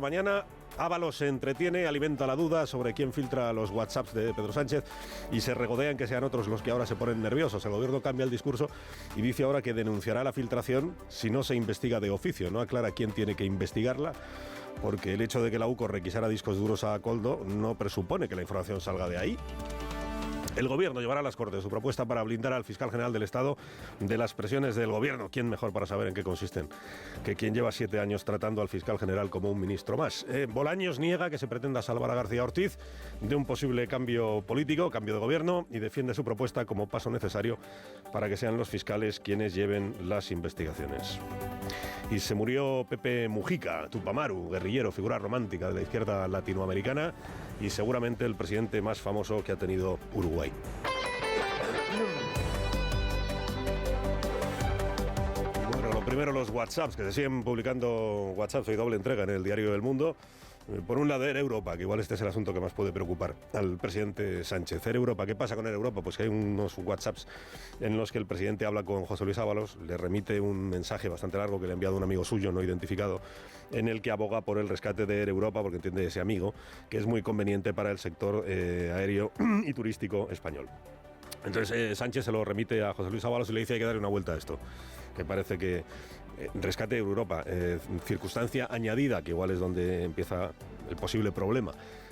Mañana Ábalos se entretiene, alimenta la duda sobre quién filtra los WhatsApps de Pedro Sánchez y se regodea en que sean otros los que ahora se ponen nerviosos. El gobierno cambia el discurso y dice ahora que denunciará la filtración si no se investiga de oficio. No aclara quién tiene que investigarla, porque el hecho de que la UCO requisara discos duros a Koldo no presupone que la información salga de ahí. El gobierno llevará a las Cortes su propuesta para blindar al fiscal general del Estado de las presiones del gobierno. ¿Quién mejor para saber en qué consisten que quien lleva 7 años tratando al fiscal general como un ministro más? Bolaños niega que se pretenda salvar a García Ortiz de un posible cambio político, cambio de gobierno, y defiende su propuesta como paso necesario para que sean los fiscales quienes lleven las investigaciones. Y se murió Pepe Mujica, Tupamaru, guerrillero, figura romántica de la izquierda latinoamericana y seguramente el presidente más famoso que ha tenido Uruguay. Bueno, lo primero, los WhatsApps, que se siguen publicando WhatsApps, hay doble entrega en el diario El Mundo. Por un lado, Air Europa, que igual este es el asunto que más puede preocupar al presidente Sánchez. Air Europa, ¿qué pasa con Air Europa? Pues que hay unos WhatsApps en los que el presidente habla con José Luis Ábalos, le remite un mensaje bastante largo que le ha enviado un amigo suyo no identificado, en el que aboga por el rescate de Air Europa, porque entiende ese amigo que es muy conveniente para el sector aéreo y turístico español. Entonces Sánchez se lo remite a José Luis Ábalos y le dice: hay que darle una vuelta a esto, que parece que rescate de Europa, circunstancia añadida, que igual es donde empieza el posible problema,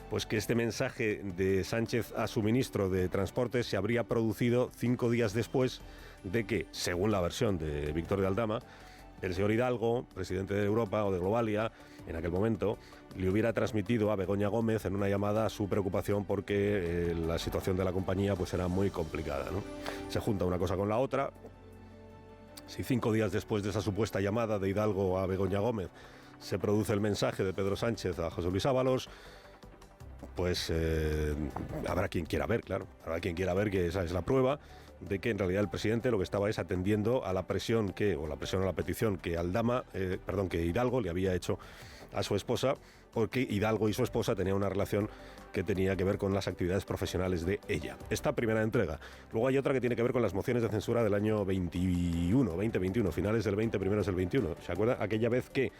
pues que este mensaje de Sánchez a su ministro de Transportes se habría producido 5 días después de que, según la versión de Víctor de Aldama, el señor Hidalgo, presidente de Europa o de Globalia, en aquel momento, le hubiera transmitido a Begoña Gómez en una llamada su preocupación porque la situación de la compañía pues era muy complicada, ¿no? Se junta una cosa con la otra. Si 5 días después de esa supuesta llamada de Hidalgo a Begoña Gómez se produce el mensaje de Pedro Sánchez a José Luis Ábalos, pues habrá quien quiera ver, claro, habrá quien quiera ver que esa es la prueba de que en realidad el presidente lo que estaba es atendiendo a la presión o la petición que que Hidalgo le había hecho a su esposa, porque Hidalgo y su esposa tenían una relación que tenía que ver con las actividades profesionales de ella. Esta primera entrega. Luego hay otra que tiene que ver con las mociones de censura del año 2021, finales del 20, primeros del 21. ¿Se acuerda? Aquella vez que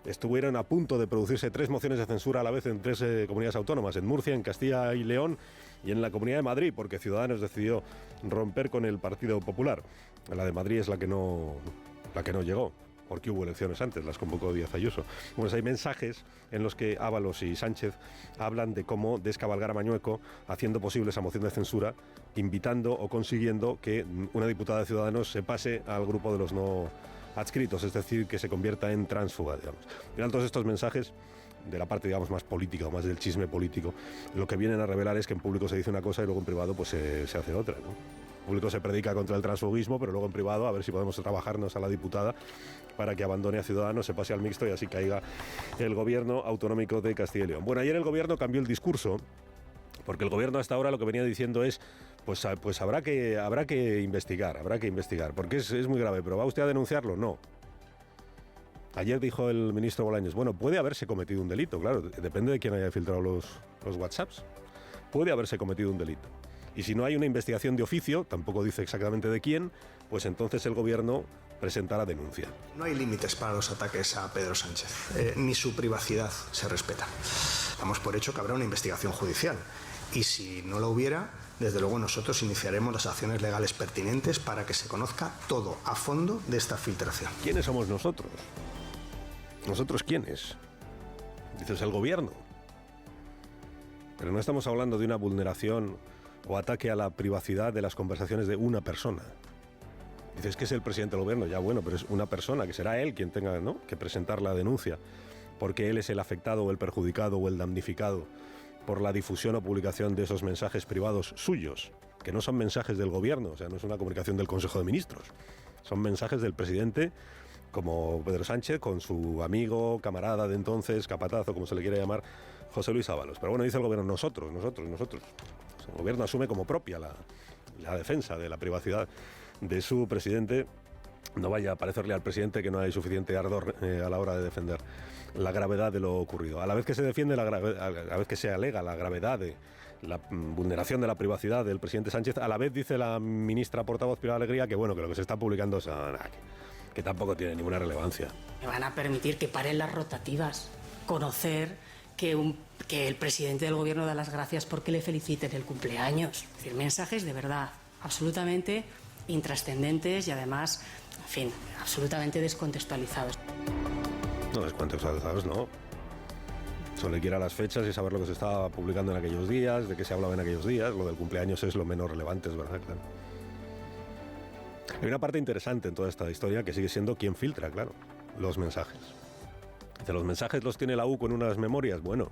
estuvieron a punto de producirse 3 mociones de censura a la vez en 3 comunidades autónomas, en Murcia, en Castilla y León y en la Comunidad de Madrid, porque Ciudadanos decidió romper con el Partido Popular. La de Madrid es la que no llegó, porque hubo elecciones antes, las convocó Díaz Ayuso. Pues hay mensajes en los que Ábalos y Sánchez hablan de cómo descabalgar a Mañueco, haciendo posible esa moción de censura, invitando o consiguiendo que una diputada de Ciudadanos se pase al grupo de los no adscritos, es decir, que se convierta en tránsfuga, digamos. Al final, todos estos mensajes de la parte, digamos, más política o más del chisme político, lo que vienen a revelar es que en público se dice una cosa y luego en privado pues se hace otra, ¿no? En público se predica contra el transfugismo, pero luego en privado a ver si podemos trabajarnos a la diputada para que abandone a Ciudadanos, se pase al mixto y así caiga el gobierno autonómico de Castilla y León. Bueno, ayer el gobierno cambió el discurso, porque el gobierno hasta ahora lo que venía diciendo es pues habrá que investigar, porque es muy grave, pero ¿va usted a denunciarlo? No. Ayer dijo el ministro Bolaños, bueno, puede haberse cometido un delito, claro, depende de quién haya filtrado los WhatsApps. Puede haberse cometido un delito. Y si no hay una investigación de oficio, tampoco dice exactamente de quién, pues entonces el gobierno presentará denuncia. No hay límites para los ataques a Pedro Sánchez, ni su privacidad se respeta. Damos por hecho que habrá una investigación judicial. Y si no la hubiera, desde luego nosotros iniciaremos las acciones legales pertinentes para que se conozca todo a fondo de esta filtración. ¿Quiénes somos nosotros? ¿Nosotros quiénes? Dices el gobierno. Pero no estamos hablando de una vulneración o ataque a la privacidad de las conversaciones de una persona. Dices que es el presidente del gobierno, ya bueno, pero es una persona, que será él quien tenga, ¿no?, que presentar la denuncia, porque él es el afectado o el perjudicado o el damnificado por la difusión o publicación de esos mensajes privados suyos, que no son mensajes del gobierno, o sea, no es una comunicación del Consejo de Ministros, son mensajes del presidente, como Pedro Sánchez, con su amigo, camarada de entonces, capataz o como se le quiera llamar, José Luis Ábalos. Pero bueno, dice el gobierno, nosotros. El gobierno asume como propia la defensa de la privacidad de su presidente. No vaya a parecerle al presidente que no hay suficiente ardor a la hora de defender la gravedad de lo ocurrido. A la vez que se defiende a la vez que se alega la gravedad de la vulneración de la privacidad del presidente Sánchez, a la vez dice la ministra portavoz Pilar Alegría que bueno, que lo que se está publicando es que tampoco tiene ninguna relevancia. Me van a permitir que paren las rotativas. conocer que el presidente del gobierno da las gracias porque le feliciten el cumpleaños. Es decir, mensajes de verdad absolutamente intrascendentes y además, en fin, absolutamente descontextualizados. No, descontextualizados no. Solo quiera las fechas y saber lo que se estaba publicando en aquellos días, de qué se hablaba en aquellos días. Lo del cumpleaños es lo menos relevante, es verdad, claro. Hay una parte interesante en toda esta historia que sigue siendo quién filtra, claro, los mensajes. De los mensajes los tiene la UCO en unas memorias. Bueno,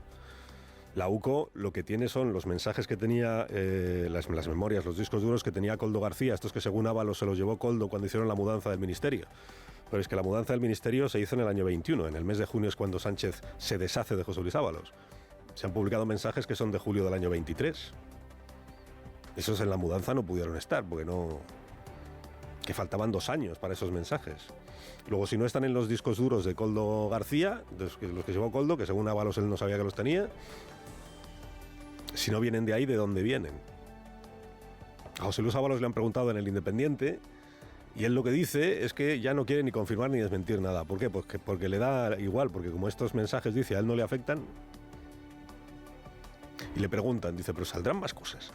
la UCO lo que tiene son los mensajes que tenía, las memorias, los discos duros que tenía Koldo García, estos que según Ábalos se los llevó Koldo cuando hicieron la mudanza del ministerio. Pero es que la mudanza del ministerio se hizo en el año 21, en el mes de junio es cuando Sánchez se deshace de José Luis Ábalos. Se han publicado mensajes que son de julio del año 23. Esos en la mudanza no pudieron estar, porque no... que faltaban 2 años para esos mensajes. Luego, si no están en los discos duros de Koldo García, los que llevó Koldo, que según Ábalos él no sabía que los tenía, si no vienen de ahí, ¿de dónde vienen? A José Luis Ábalos le han preguntado en El Independiente, y él lo que dice es que ya no quiere ni confirmar ni desmentir nada. ¿Por qué? Pues porque le da igual, porque como estos mensajes, dice, a él no le afectan. Y le preguntan, dice, pero ¿saldrán más cosas?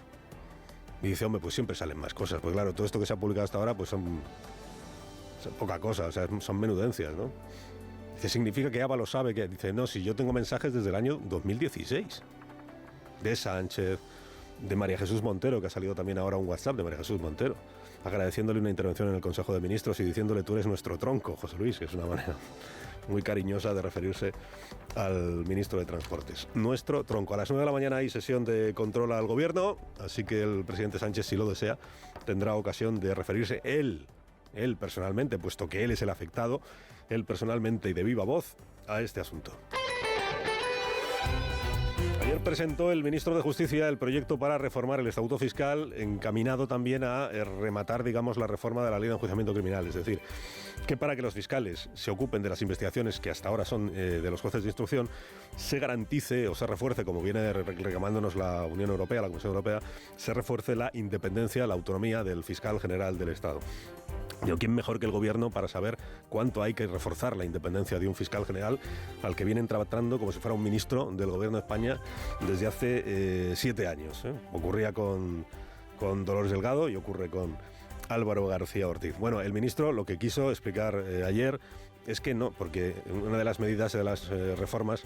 Y dice, hombre, pues siempre salen más cosas. Pues claro, todo esto que se ha publicado hasta ahora, pues son poca cosa, o sea, son menudencias, ¿no? Dice, significa que Ábalos sabe que... Dice, no, si yo tengo mensajes desde el año 2016. De Sánchez, de María Jesús Montero, que ha salido también ahora un WhatsApp de María Jesús Montero, agradeciéndole una intervención en el Consejo de Ministros y diciéndole, tú eres nuestro tronco, José Luis, que es una manera muy cariñosa de referirse al ministro de Transportes. Nuestro tronco. A las 9 de la mañana hay sesión de control al gobierno, así que el presidente Sánchez, si lo desea, tendrá ocasión de referirse él personalmente, puesto que él es el afectado, él personalmente y de viva voz, a este asunto. Ayer presentó el ministro de Justicia el proyecto para reformar el Estatuto Fiscal, encaminado también a rematar, digamos, la reforma de la Ley de Enjuiciamiento Criminal. Es decir, que para que los fiscales se ocupen de las investigaciones que hasta ahora son de los jueces de instrucción, se garantice o se refuerce, como viene reclamándonos la Unión Europea, la Comisión Europea, se refuerce la independencia, la autonomía del fiscal general del Estado. ¿Quién mejor que el gobierno para saber cuánto hay que reforzar la independencia de un fiscal general al que vienen tratando como si fuera un ministro del gobierno de España desde hace 7 años? Ocurría con Dolores Delgado y ocurre con Álvaro García Ortiz. Bueno, el ministro lo que quiso explicar ayer es que no, porque una de las medidas de las reformas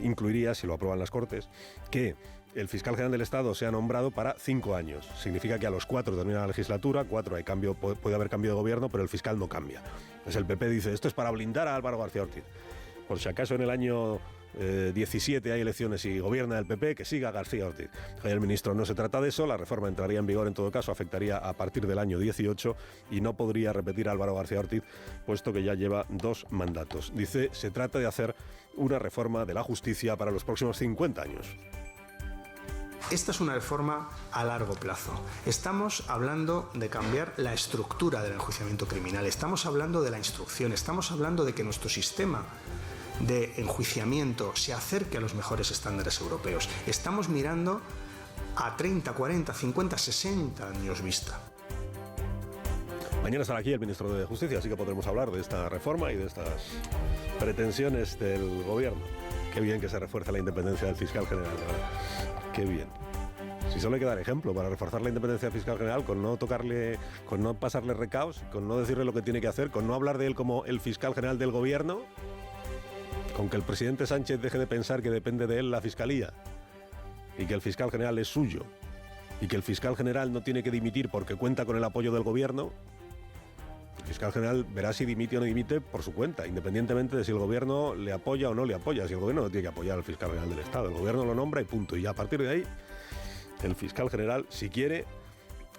incluiría, si lo aprueban las Cortes, que el fiscal general del Estado sea nombrado para 5 años. Significa que a los 4 termina la legislatura, 4 hay cambio, puede haber cambio de gobierno, pero el fiscal no cambia. Entonces el PP dice, esto es para blindar a Álvaro García Ortiz. Por si acaso en el año 17 hay elecciones y gobierna el PP, que siga García Ortiz. El ministro, no se trata de eso, la reforma entraría en vigor en todo caso, afectaría a partir del año 18 y no podría repetir Álvaro García Ortiz, puesto que ya lleva 2 mandatos. Dice, se trata de hacer una reforma de la justicia para los próximos 50 años. Esta es una reforma a largo plazo. Estamos hablando de cambiar la estructura del enjuiciamiento criminal, estamos hablando de la instrucción, estamos hablando de que nuestro sistema de enjuiciamiento se acerque a los mejores estándares europeos. Estamos mirando a 30, 40, 50, 60 años vista. Mañana estará aquí el ministro de Justicia, así que podremos hablar de esta reforma y de estas pretensiones del gobierno. Qué bien que se refuerce la independencia del fiscal general, ¿verdad? Qué bien. Si solo hay que dar ejemplo para reforzar la independencia del fiscal general, con no tocarle, con no pasarle recaos, con no decirle lo que tiene que hacer, con no hablar de él como el fiscal general del gobierno, con que el presidente Sánchez deje de pensar que depende de él la fiscalía y que el fiscal general es suyo y que el fiscal general no tiene que dimitir porque cuenta con el apoyo del gobierno. El fiscal general verá si dimite o no dimite por su cuenta, independientemente de si el gobierno le apoya o no le apoya. Si el gobierno no tiene que apoyar al fiscal general del Estado, el gobierno lo nombra y punto. Y a partir de ahí, el fiscal general, si quiere,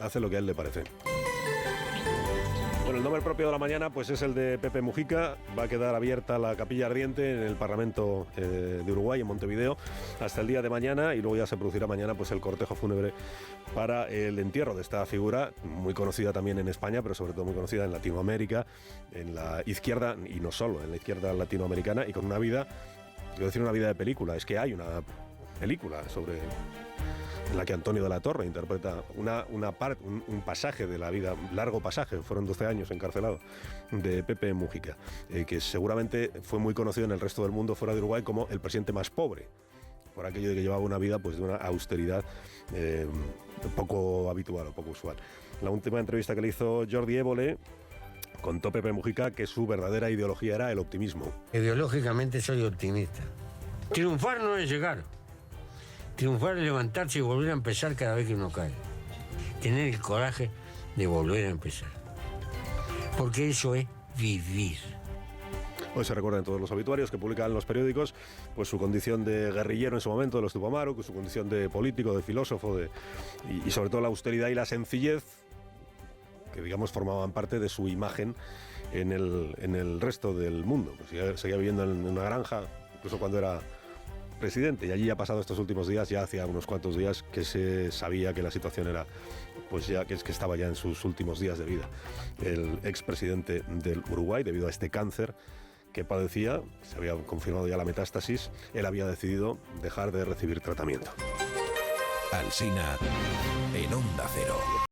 hace lo que a él le parece. Bueno, el nombre propio de la mañana pues es el de Pepe Mujica. Va a quedar abierta la capilla ardiente en el Parlamento de Uruguay, en Montevideo, hasta el día de mañana, y luego ya se producirá mañana pues el cortejo fúnebre para el entierro de esta figura, muy conocida también en España, pero sobre todo muy conocida en Latinoamérica, en la izquierda, y no solo, en la izquierda latinoamericana, y con una vida, quiero decir una vida de película, es que hay una película sobre en la que Antonio de la Torre interpreta un pasaje de la vida, largo pasaje, fueron 12 años encarcelado, de Pepe Mujica, que seguramente fue muy conocido en el resto del mundo fuera de Uruguay como el presidente más pobre, por aquello de que llevaba una vida pues de una austeridad poco habitual o poco usual. La última entrevista que le hizo Jordi Évole, contó Pepe Mujica que su verdadera ideología era el optimismo. Ideológicamente soy optimista. Triunfar no es llegar. Triunfar es levantarse y volver a empezar cada vez que uno cae. Tener el coraje de volver a empezar. Porque eso es vivir. Hoy se recuerda en todos los obituarios que publican los periódicos pues su condición de guerrillero en su momento de los Tupamaros, su condición de político, de filósofo, y sobre todo la austeridad y la sencillez que digamos formaban parte de su imagen en el resto del mundo. Pues seguía viviendo en una granja, incluso cuando era presidente, y allí ha pasado estos últimos días, ya hacía unos cuantos días que se sabía que la situación era, pues ya que estaba ya en sus últimos días de vida. El expresidente del Uruguay, debido a este cáncer que padecía, se había confirmado ya la metástasis, él había decidido dejar de recibir tratamiento. Alsina en Onda Cero.